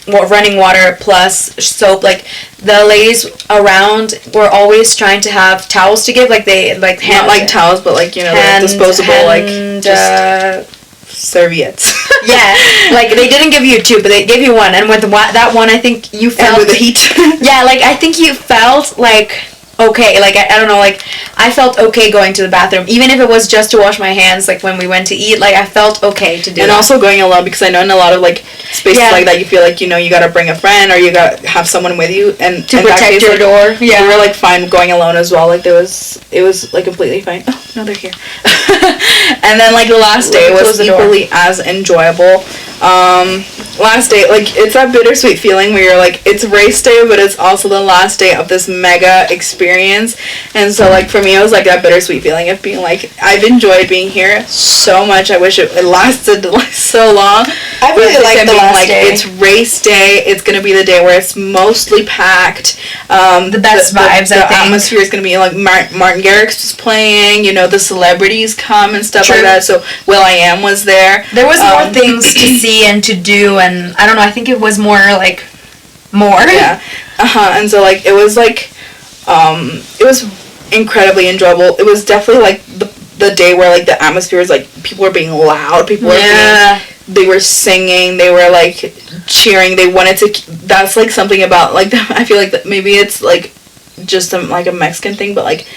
running water plus soap. Like the ladies around were always trying to have towels to give, like they like not like towels, but like, you know, like disposable like just serviettes. Yeah, like they didn't give you two, but they gave you one, and with that one, I think you felt, and with the heat. Yeah, like I think you felt like okay, like I don't know, like I felt okay going to the bathroom, even if it was just to wash my hands, like when we went to eat, like I felt okay to do and that. Also going alone, because I know in a lot of like spaces like that you feel like, you know, you gotta bring a friend or you gotta have someone with you, and to protect your door. Yeah, we were like fine going alone as well, like it was like completely fine. Oh no, they're here. And then like the last day was equally as enjoyable. Last day, like it's that bittersweet feeling where you're like, it's race day, but it's also the last day of this mega experience. And so like for me, it was like that bittersweet feeling of being like, I've enjoyed being here so much. I wish it lasted like so long. I really like the last day. It's race day. It's gonna be the day where it's mostly packed. The best vibes. The atmosphere is gonna be like Martin Garrix was playing. You know, the celebrities come and stuff like that. So Will.i.am was there. There was more things to see and to do, and I don't know, I think it was more. Yeah. And so like it was like it incredibly enjoyable. It was definitely like the day where like the atmosphere was like people were being loud, people were they were singing, they were like cheering, they wanted to. That's like something about like I feel like that maybe it's like just like a Mexican thing, but like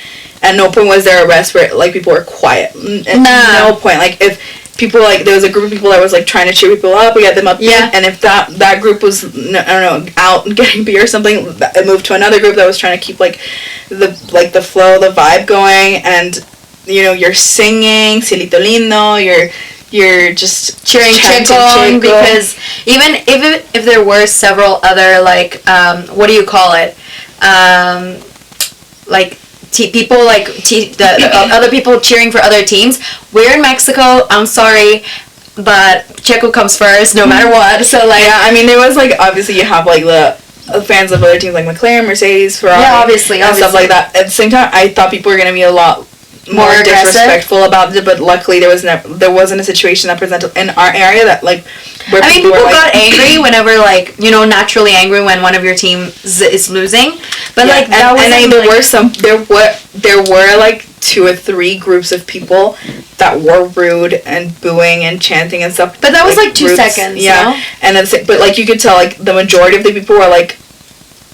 at no point was there a rest where like people were quiet. At no point. Like if people like there was a group of people that was like trying to cheer people up, we got them up, and if that group was I don't know out getting beer or something, it moved to another group that was trying to keep like the flow, the vibe going, and you know you're singing Cielito Lindo, you're just cheering Chico, because even if there were several other like what do you call it, like people like the other people cheering for other teams. We're in Mexico. I'm sorry, but Checo comes first no matter what. So like I mean there was like obviously you have like the fans of other teams like McLaren, Mercedes, Ferrari, obviously stuff like that. At the same time, I thought people were gonna be a lot more disrespectful about it, but luckily there wasn't a situation that presented in our area that like where people got angry whenever like you know naturally angry when one of your teams is losing, but like that was there were like 2 or 3 groups of people that were rude and booing and chanting and stuff, but that was like 2 seconds, and then but like you could tell like the majority of the people were like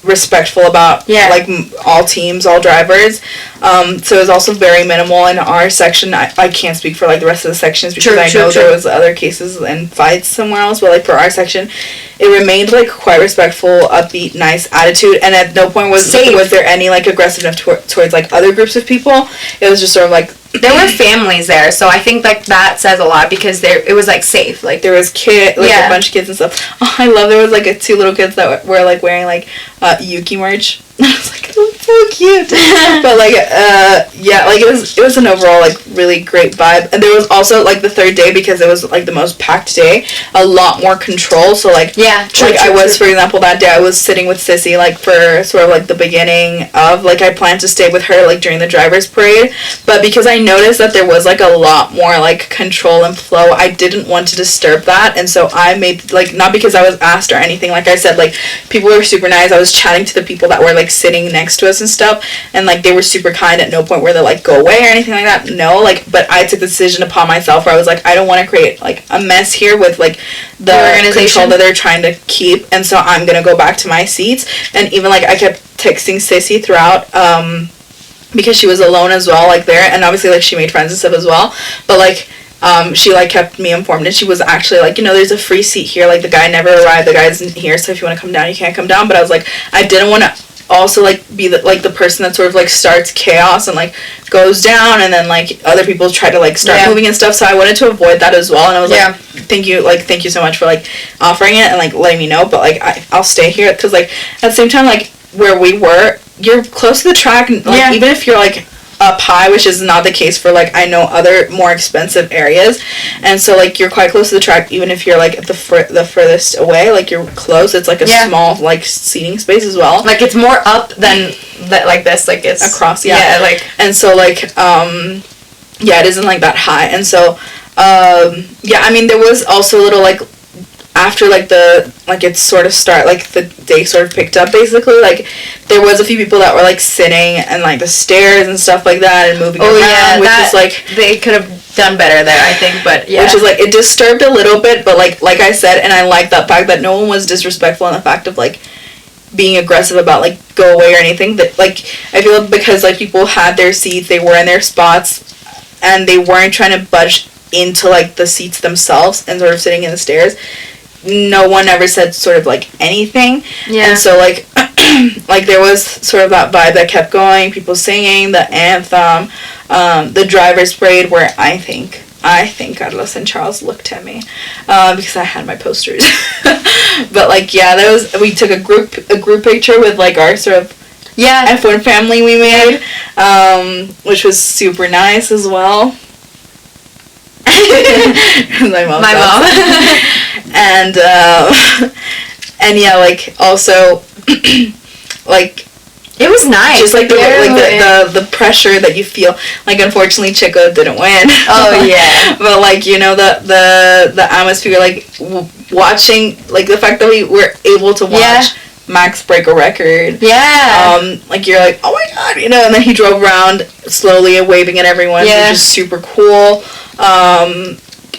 respectful about like all teams, all drivers, so it was also very minimal in our section. I can't speak for like the rest of the sections because I know there was other cases and fights somewhere else, but like for our section it remained like quite respectful, upbeat, nice attitude, and at no point was there any like aggressiveness towards like other groups of people. It was just sort of like there were families there, so I think like that says a lot because it was like safe. Like there was a bunch of kids and stuff. Oh, I love there was like 2 little kids that were like wearing like Yuki merch. I was like, it looks so cute. But like like it was an overall like really great vibe. And there was also like the third day, because it was like the most packed day, a lot more control. So like for example that day I was sitting with Sissy like for sort of like the beginning of like I planned to stay with her like during the driver's parade, but because I noticed that there was like a lot more like control and flow, I didn't want to disturb that, and so I made like, not because I was asked or anything, like I said, like people were super nice. I was chatting to the people that were like sitting next to us and stuff, and like they were super kind. At no point where they're like go away or anything like that, no, like, but I took the decision upon myself where I was like, I don't want to create like a mess here with like the control that they're trying to keep, and so I'm gonna go back to my seats. And even like I kept texting Sissy throughout because she was alone as well, like there, and obviously like she made friends and stuff as well, but like she like kept me informed, and she was actually like, you know, there's a free seat here, like the guy never arrived, the guy isn't here, so if you want to come down you can't come down. But I was like, I didn't want to also like be the person that sort of like starts chaos and like goes down, and then like other people try to like start moving and stuff, so I wanted to avoid that as well. And I was like, thank you so much for like offering it and like letting me know, but like I'll stay here, because like at the same time, like where we were, you're close to the track, like even if you're like up high, which is not the case for like I know other more expensive areas, and so like you're quite close to the track, even if you're like at the furthest away, like you're close. It's like a small like seating space as well, like it's more up than that, like this, like it's across, like, and so like it isn't like that high. And so I mean there was also a little like after like it sort of like the day sort of picked up, basically like there was a few people that were like sitting and like the stairs and stuff like that and moving around, which is like they could have done better there, I think, but which is like it disturbed a little bit, but like I said, and I like that fact that no one was disrespectful in the fact of like being aggressive about like go away or anything. That like I feel because like people had their seats, they were in their spots, and they weren't trying to budge into like the seats themselves and sort of sitting in the stairs. No one ever said sort of like anything, and so like like there was sort of that vibe that kept going, people singing the anthem, the driver's parade, where I think Carlos and Charles looked at me because I had my posters. But like we took a group picture with like our sort of F1 family we made, which was super nice as well. my mom and like also like it was nice, just like the pressure that you feel. Like unfortunately Chico didn't win. But like, you know, the atmosphere, like watching, like the fact that we were able to watch Max break a record. Yeah. Like, you're like, oh my god, you know, and then he drove around slowly and waving at everyone, Yeah. which is super cool.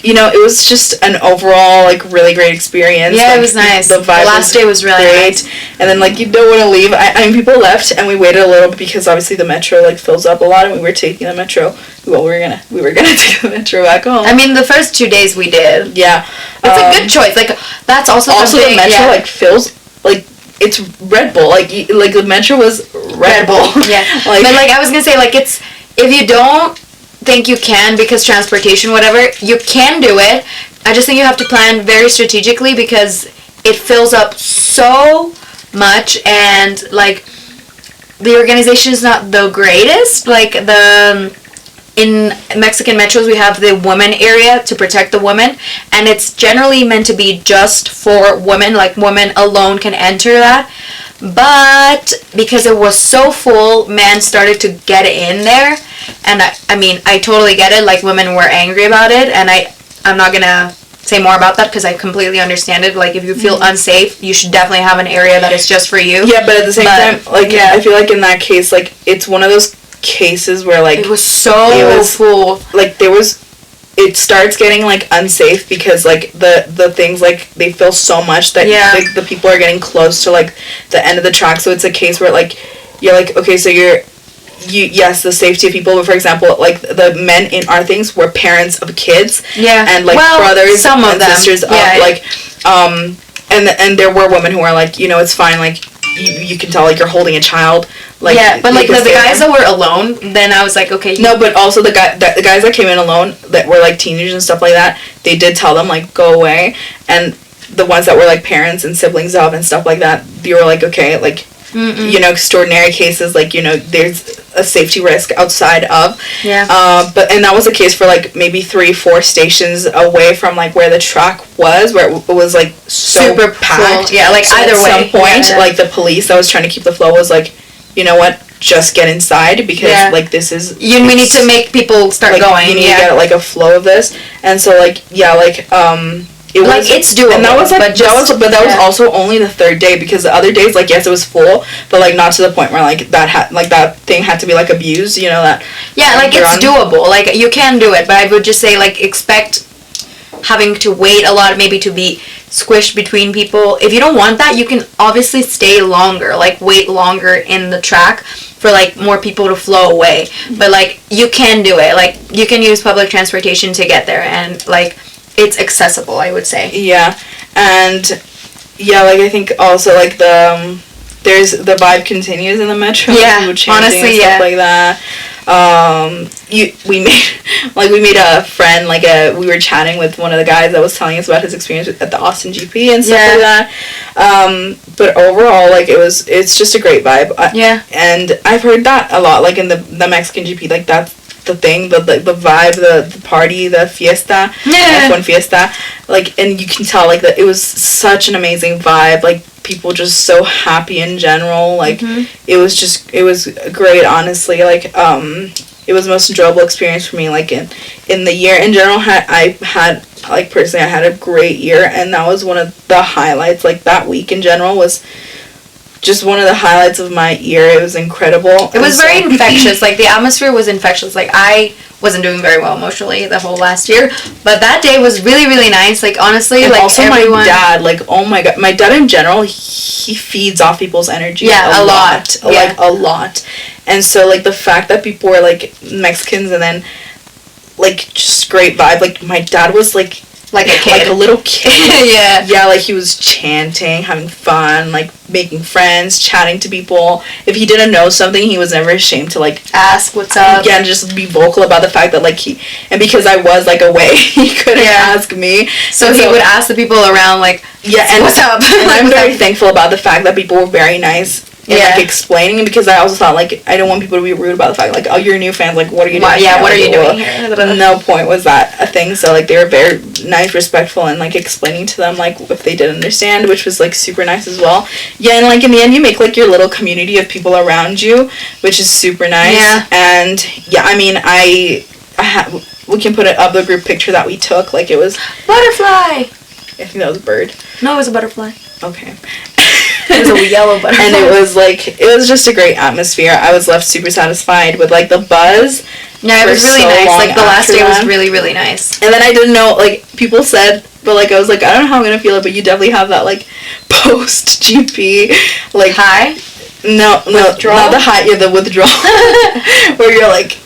You know, it was just an overall, like, really great experience. Yeah, like, it was nice. The vibe last day was really great. nice. And then, like, you don't want to leave. I mean, people left, and we waited a little bit because obviously the metro, like, fills up a lot, and we were taking the metro. Well, we were gonna take the metro back home. I mean, the first 2 days we did. Yeah. It's a good choice. Like, that's also the metro, like, fills, like, it's Red Bull. Like, the metro was Red Bull. Yeah. Like, but, like, I was gonna say, like, it's, if you don't think you can because transportation, whatever, you can do it. I just think you have to plan very strategically because it fills up so much, and, like, the organization is not the greatest. Like, in Mexican metros, we have the women area to protect the women, and it's generally meant to be just for women. Like, women alone can enter that. But because it was so full, men started to get in there, and I mean, I totally get it. Like, women were angry about it, and I'm not gonna say more about that because I completely understand it. Like, if you feel unsafe, you should definitely have an area that is just for you. Yeah, but at the same time, like, yeah. I feel like in that case, like, it's one of those cases where, like, it was so full. Like, it starts getting, like, unsafe because, like, the things, like, they fill so much that like, the people are getting close to, like, the end of the track. So it's a case where, like, you're like, okay, so yes, the safety of people, but for example, like, the men in our things were parents of kids, and, like, brothers some and sisters of, like, and there were women who are like, you know, it's fine, like, you can tell, like, you're holding a child, like, yeah, but, like, the guys that were alone, then I was like, okay. No, but also the guys that came in alone that were, like, teenagers and stuff like that, they did tell them, like, go away, and the ones that were, like, parents and siblings of and stuff like that, they were like, okay, like, you know, extraordinary cases, like, you know, there's a safety risk outside of. Yeah. And that was the case for, like, maybe 3-4 stations away from, like, where the track was, where it was, like, so super packed. Full. Yeah, like, so either way. At some point, like, the police that was trying to keep the flow was like, you know what, just get inside because, like, this is... we need to make people start, like, going. You need to get, like, a flow of this. And so, like, yeah, like, it was, like, it's doable. And that was, like, that was also only the third day because the other days, like, yes, it was full, but, like, not to the point where, like, that thing had to be, like, abused, you know, that... Yeah, like, it's doable. Like, you can do it, but I would just say, like, expect having to wait a lot, maybe to be squished between people. If you don't want that, you can obviously stay longer, like, wait longer in the track for, like, more people to flow away. But, like, you can do it. Like, you can use public transportation to get there, and, like, it's accessible, I would say. Yeah, and yeah, like, I think also, like, there's the vibe continues in the metro. Yeah, and honestly, stuff like that. We made a friend, like, we were chatting with one of the guys that was telling us about his experience at the Austin GP and stuff like that. But overall, like, it's just a great vibe. Yeah. And I've heard that a lot, like, in the Mexican GP, like, that's the thing, the vibe, the party, the fiesta, F1 fiesta, like, and you can tell, like, that it was such an amazing vibe, like, people just so happy in general, like, it was great, honestly, like, it was the most enjoyable experience for me, like, in the year in general. I had like, personally, I had a great year, and that was one of the highlights, like, that week in general was just one of the highlights of my year. It was incredible. It was very infectious. Like, the atmosphere was infectious. Like, I wasn't doing very well emotionally the whole last year, but that day was really, really nice. Like, honestly, and like, also everyone... my dad, like, oh my god, my dad in general, he feeds off people's energy. Yeah, a lot. Like, a lot. And so, like, the fact that people were, like, Mexicans and then, like, just great vibe. Like, my dad was, like a kid. Like a little kid. Yeah. Yeah, like, he was chanting, having fun, like, making friends, chatting to people. If he didn't know something, he was never ashamed to, like, ask what's up. Yeah, and just be vocal about the fact that, like, and because I was, like, away, he couldn't ask me. So he would ask the people around, like, and what's up? And I'm very thankful about the fact that people were very nice in, like, explaining, because I also thought, like, I don't want people to be rude about the fact, like, oh, you're new fans, like, what are you doing here? What are you doing here? No point was that a thing, so, like, they were very nice, respectful, and, like, explaining to them, like, if they didn't understand, which was, like, super nice as well. Yeah, and, like, in the end, you make, like, your little community of people around you, which is super nice. Yeah. And, yeah, I mean, we can put it up, the group picture that we took, like, it was... Butterfly! I think that was a bird. No, it was a butterfly. Okay. It was a yellow butterfly. And it was just a great atmosphere. I was left super satisfied with like the buzz. Yeah, it was really nice. Like the last day was really, really nice. And then I didn't know, like, people said, but like I was like, I don't know how I'm gonna feel it, but you definitely have that like post GP like high. No, withdrawal? Not the high. Yeah, the withdrawal, where you're like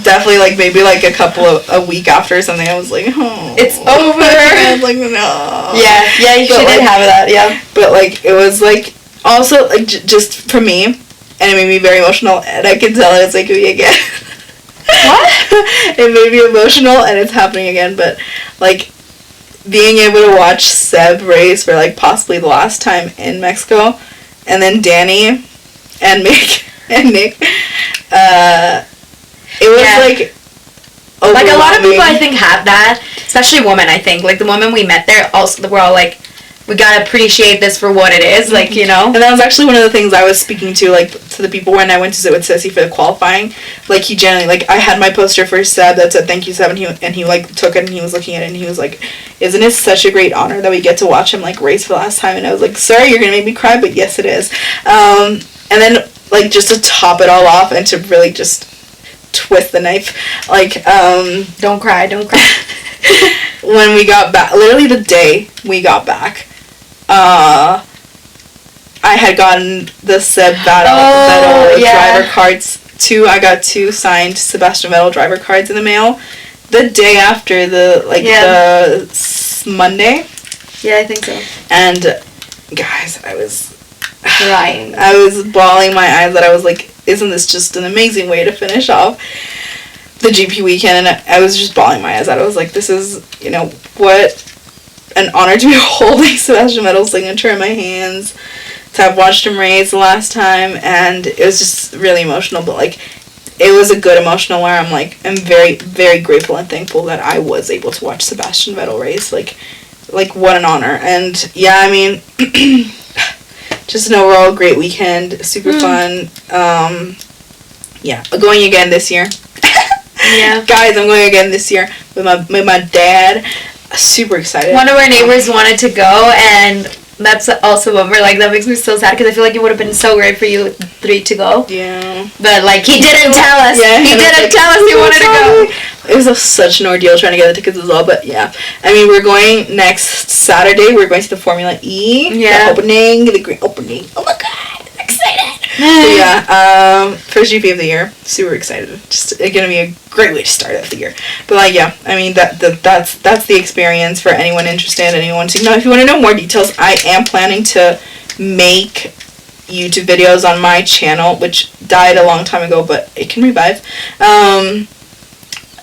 definitely like maybe like a week after or something. I was like, oh, it's over. I was like, no. Yeah, she did have that. Yeah, but like it was like also like just for me, and it made me very emotional, and I can tell it's like me again. What? It made me emotional, and it's happening again. But like being able to watch Seb race for like possibly the last time in Mexico. And then Danny and Nick, it was like a lot of people I think have that, especially women. I think like the women we met there also we're all like, we gotta appreciate this for what it is, like, you know. And that was actually one of the things I was speaking to, like, to the people when I went to sit with Sissy for the qualifying. Like, he generally, like, I had my poster for Seb that said thank you Seb, and he like took it and he was looking at it and he was like, isn't it such a great honor that we get to watch him like race for the last time? And I was like, sorry, you're gonna make me cry, but yes it is. And then like just to top it all off and to really just twist the knife, like don't cry. When we got back, literally the day we got back, I had gotten the Seb Vettel driver cards. I got 2 signed Sebastian Vettel driver cards in the mail. The day after the Monday. Yeah, I think so. And guys, I was crying. I was bawling my eyes that I was like, isn't this just an amazing way to finish off the GP weekend? And I was just bawling my eyes out. I was like, this is, you know, what an honor to be holding Sebastian Vettel's signature in my hands, to have watched him race the last time, and it was just really emotional, but like it was a good emotional where I'm like, I'm very, very grateful and thankful that I was able to watch Sebastian Vettel race. Like what an honor. And yeah, I mean, just an overall great weekend, super fun. Yeah, going again this year. Yeah, guys, I'm going again this year with my dad. Super excited. One of our neighbors wanted to go, and that's also what we're like, that makes me so sad because I feel like it would have been so great for you 3 to go. Yeah. But like he didn't tell us. Yeah, he didn't tell us he wanted to go. It was such an ordeal trying to get the tickets as well, but yeah. I mean, we're going next Saturday. We're going to the Formula E. Yeah. The grand opening. Oh my god, I'm excited. So yeah, first GP of the year. Super excited. Just gonna be a great way to start out the year. But like, yeah, I mean that's the experience for anyone interested. Anyone to know. If you want to know more details, I am planning to make YouTube videos on my channel, which died a long time ago, but it can revive.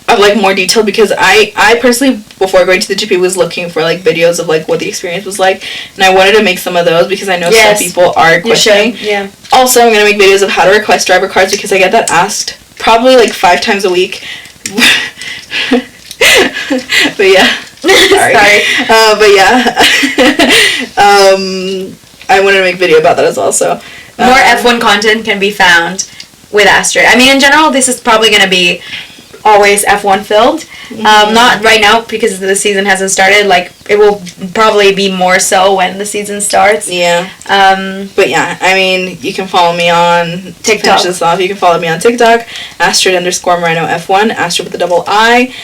Of like more detail, because I personally, before going to the GP, was looking for like videos of like what the experience was like, and I wanted to make some of those because I know some people are questioning. Yeah. Also, I'm gonna make videos of how to request driver cards because I get that asked probably like 5 times a week. But yeah. Sorry. But yeah. I wanted to make a video about that as well. So more F1 content can be found with Astrid. I mean, in general, this is probably gonna be always F1 filled. Not right now because the season hasn't started. Like, it will probably be more so when the season starts. Yeah. But yeah, I mean, you can follow me on TikTok. Finish this off. You can follow me on TikTok, Astrid_Moreno F1, Astrid with a double I.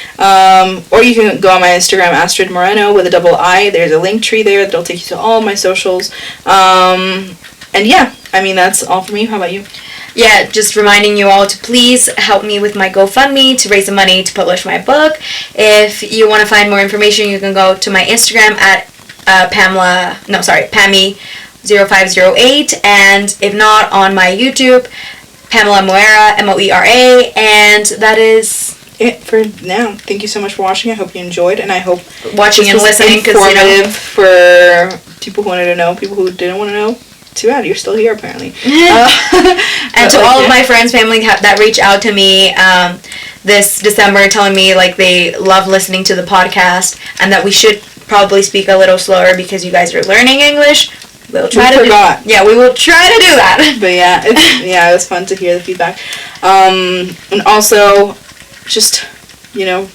Or you can go on my Instagram, Astrid Moreno with a double I. There's a link tree there that'll take you to all my socials. And yeah, I mean, that's all for me. How about you? Yeah, just reminding you all to please help me with my GoFundMe to raise the money to publish my book. If you want to find more information, you can go to my Instagram at Pammy0508, and if not, on my YouTube, Pamela Moera, Moera, and that is it for now. Thank you so much for watching. I hope you enjoyed, and I hope watching and listening, informative for people who wanted to know, people who didn't want to know. Too bad you're still here apparently. And to all of my friends, family that reach out to me this December telling me like they love listening to the podcast and that we should probably speak a little slower because you guys are learning English. We'll try to forgot. Yeah, we will try to do that. But yeah, it was fun to hear the feedback. And also just, you know,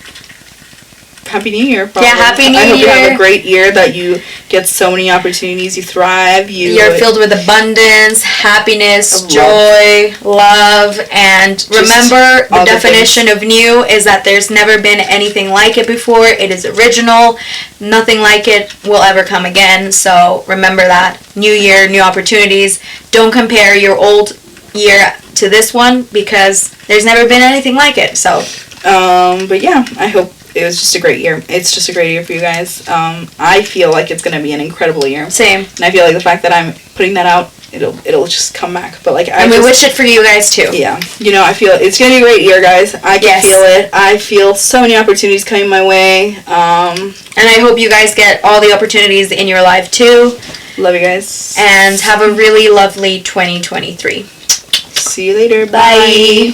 Happy New Year. Probably. Yeah, Happy New I hope Year. you have a great year, that you get so many opportunities, you thrive. You're filled with abundance, happiness, joy, love, and remember, the definition of new is that there's never been anything like it before. It is original. Nothing like it will ever come again. So remember that. New year, new opportunities. Don't compare your old year to this one, because there's never been anything like it. So but yeah, I hope it was just a great year. It's just a great year for you guys. I feel like it's gonna be an incredible year. Same. And I feel like the fact that I'm putting that out, it'll just come back. But like, we wish it for you guys too. Yeah, I feel it's gonna be a great year, guys. I can feel it. I feel so many opportunities coming my way. And I hope you guys get all the opportunities in your life too. Love you guys. And have a really lovely 2023. See you later. Bye.